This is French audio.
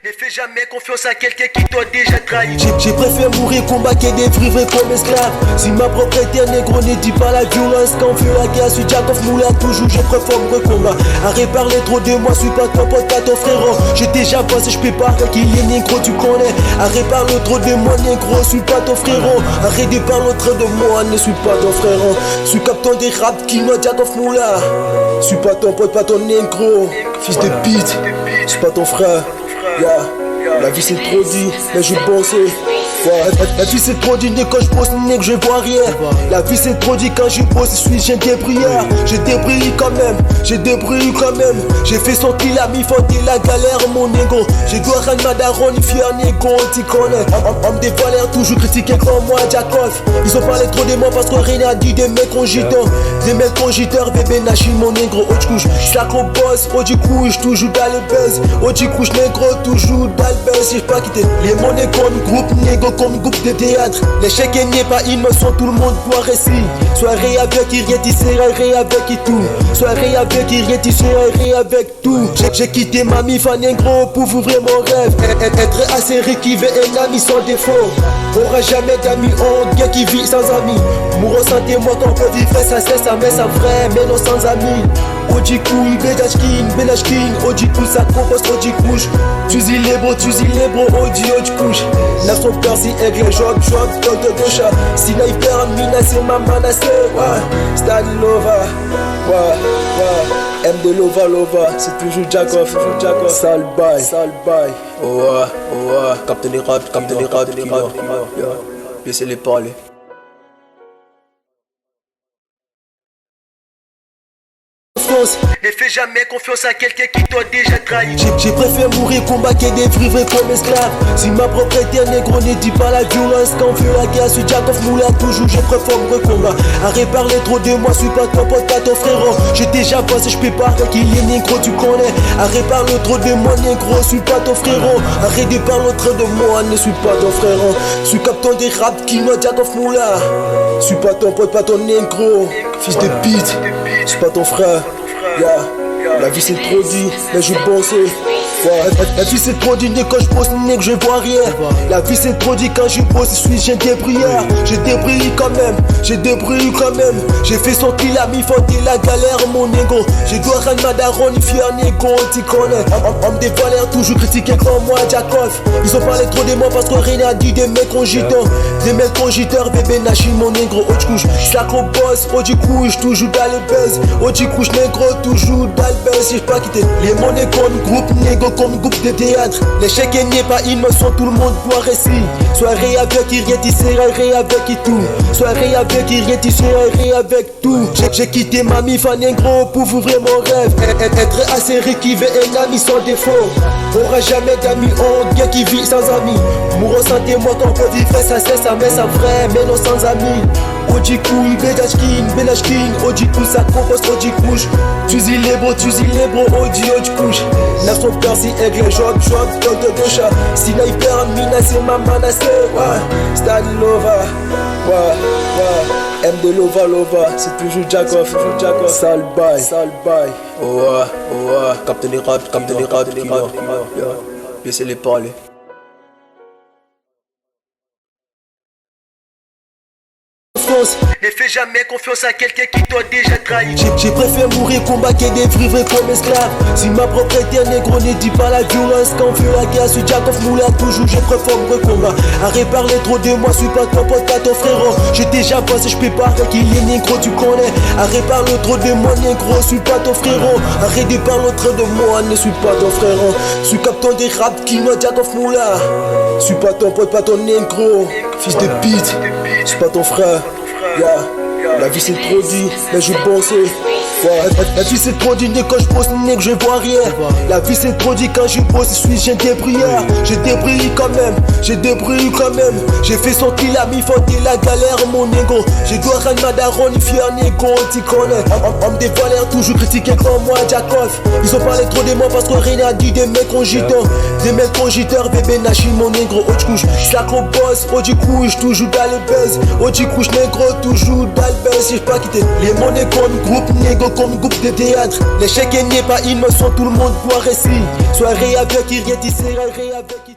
Ne fais jamais confiance à quelqu'un qui t'a déjà trahi. J'ai préféré mourir combattre des vivre comme esclave. Si ma propriété négro ne dit pas la violence, quand on fait la guerre, suis Jacob Moula, toujours je préfère me combat. Arrête parler trop de moi, suis pas ton pote, pas ton frérot. J'ai déjà pensé, je peux pas qu'il est négro, tu connais. Arrête parler trop de moi, négro, suis pas ton frérot. Arrête de parler trop de moi, ne suis pas ton frérot. Suis captain des rap qui m'a Jacob Moula. Suis pas ton pote, pas ton négro. Fils de pute, suis pas ton frère. La vie c'est trop dur, mais je pense. La vie c'est trop dur, quand je pose que je vois rien. La vie c'est trop dur, quand je pose, j'ai des prières. J'ai débrouillé quand même, j'ai débrouillé quand même. J'ai fait sortir la mi de la galère, mon ego. Je dois rendre ma daronne, fier ego, tu connais. On me dévalère, toujours critiqué comme moi, Jacob. Ils ont parlé trop de moi parce que rien n'a dit des mecs cogitants. Des mecs cogiteurs, bébé Nachi, mon négro. Oh du coup, sac au boss, oh du coup, je toujours dans le buzz. Oh du coup, négro, toujours dans le buzz. J'ai pas quitté les monnaies comme groupe, négro comme groupe de théâtre. L'échec n'est pas une leçon, tout le monde doit réciter. Soirée avec qui rien soirée avec qui tout. Soirée avec qui rien soirée avec tout. J'ai quitté ma mif en négro pour ouvrir mon rêve. Être assez riche qui veut un ami sans défaut. Aura jamais d'amis, on gars qui vit sans amis. Mourons santé, moi qu'on peut vivre ça c'est ça, mais ça vrai, mais non sans amis. Ojikoui, Belashkin, Ojikou, ça compose, Ojikouche. Tuzi les bros, Oji, Ojikouche. N'a son père si aigle, job, Toto Gosha. Si Naïper, Mina, c'est ma manassé, ouais. Stan Lova, ouais. M de Lova, c'est toujours Jacob, sale bail. Oh ouais, captain des rap, laissez-les parler. Ne fais jamais confiance à quelqu'un qui t'a déjà trahi. J'ai préféré mourir combattre des vivre comme esclave. Si ma propriété négro ne dit pas la violence, quand on fait la guerre, suis Jacob Moula, toujours je préfère me combat. Arrête parler trop de moi, suis pas ton pote, pas ton frérot. J'ai déjà pensé, je peux pas qu'il est négro, tu connais. Arrête parler trop de moi, négro, suis pas ton frérot. Arrête de parler trop de moi, ne suis pas ton frérot. Suis captain des rap qui m'a Jacob Moula. Suis pas ton pote, pas ton négro. Fils de pute, suis pas ton frère. La vie c'est trop dur, mais je pense. La vie c'est trop dur, quand je pose que je vois rien. La vie c'est trop dur, quand je pose, j'ai des prières. J'ai débrouillé quand même, J'ai fait sortir la mi de la galère, mon ego. Je dois rendre ma daronne, fier ego, tu connais. On me dévalère, toujours critiqué comme moi, Jacob. Ils ont parlé trop de moi parce que rien n'a dit des mecs cogitants. Des mecs cogiteurs, bébé Nachi, mon négro. Oh du coup, sac au boss, oh du coup, toujours dans le buzz. Oh du coup, négro, toujours dans le buzz. J'ai pas quitté les monnaies comme groupe, négro comme groupe de théâtre. L'échec n'est pas une leçon, tout le monde doit réciter. Soirée avec qui rien soirée avec qui tout. Soirée avec qui rien soirée avec tout. J'ai quitté ma mif en négro pour ouvrir mon rêve. Être assez riche qui veut un ami sans défaut. Aura jamais d'amis, on gars qui vit sans amis. Mourons santé, moi qu'on peut vivre ça c'est ça, mais ça vrai, mais non sans amis. Ojikoui, Belashkin, Ojikou, ça compose, Ojikouche. Tuzi les bros, Oji, Ojikouche. N'a son père si aigle, job, Toto Gosha. Si Naïper, Mina, c'est ma manassé, ouais. Stan Lova, ouais. M de Lova, c'est toujours Jacob, sale bail. Oh ouais, captain des rap, laissez-les parler. Ne fais jamais confiance à quelqu'un qui t'a déjà trahi. J'ai préféré mourir combattre des vivre comme esclave. Si ma propriété négro ne dit pas la violence, quand on fait la guerre, suis Jacob Moula, toujours je préfère me combat. Arrête parler trop de moi, suis pas ton pote, pas ton frérot. J'ai déjà pensé, je peux pas qu'il est négro, tu connais. Arrête parler trop de moi, négro, suis pas ton frérot. Arrête de parler trop de moi, ne suis pas ton frérot. Suis captain des rap qui m'a Jacob Moula. Suis pas ton pote, pas ton négro. Fils de pute, suis pas ton frère. La vie c'est trop dur, mais je pense. La vie c'est trop dur, quand je pose que je vois rien. La vie c'est trop dur, quand je pose, j'ai des prières. J'ai débrouillé quand même, J'ai fait sortir la mi de la galère, mon ego. Je dois rendre ma daronne, fier ego, tu connais. On me dévalère, toujours critiqué comme moi, Jacob. Ils ont parlé trop de moi parce que rien n'a dit des mecs cogitants. Des mecs cogiteurs, bébé Nachi, mon négro. Oh du coup, sac au boss, oh du coup, toujours dans le buzz. Oh du coup, négro, toujours dans le buzz. J'ai pas quitté les monnaies comme groupe, négro vivre comme une groupe de théâtre. L'échec n'est pas une leçon, tout le monde doit réussir. Soirée avec qui rien t'y sert, avec qui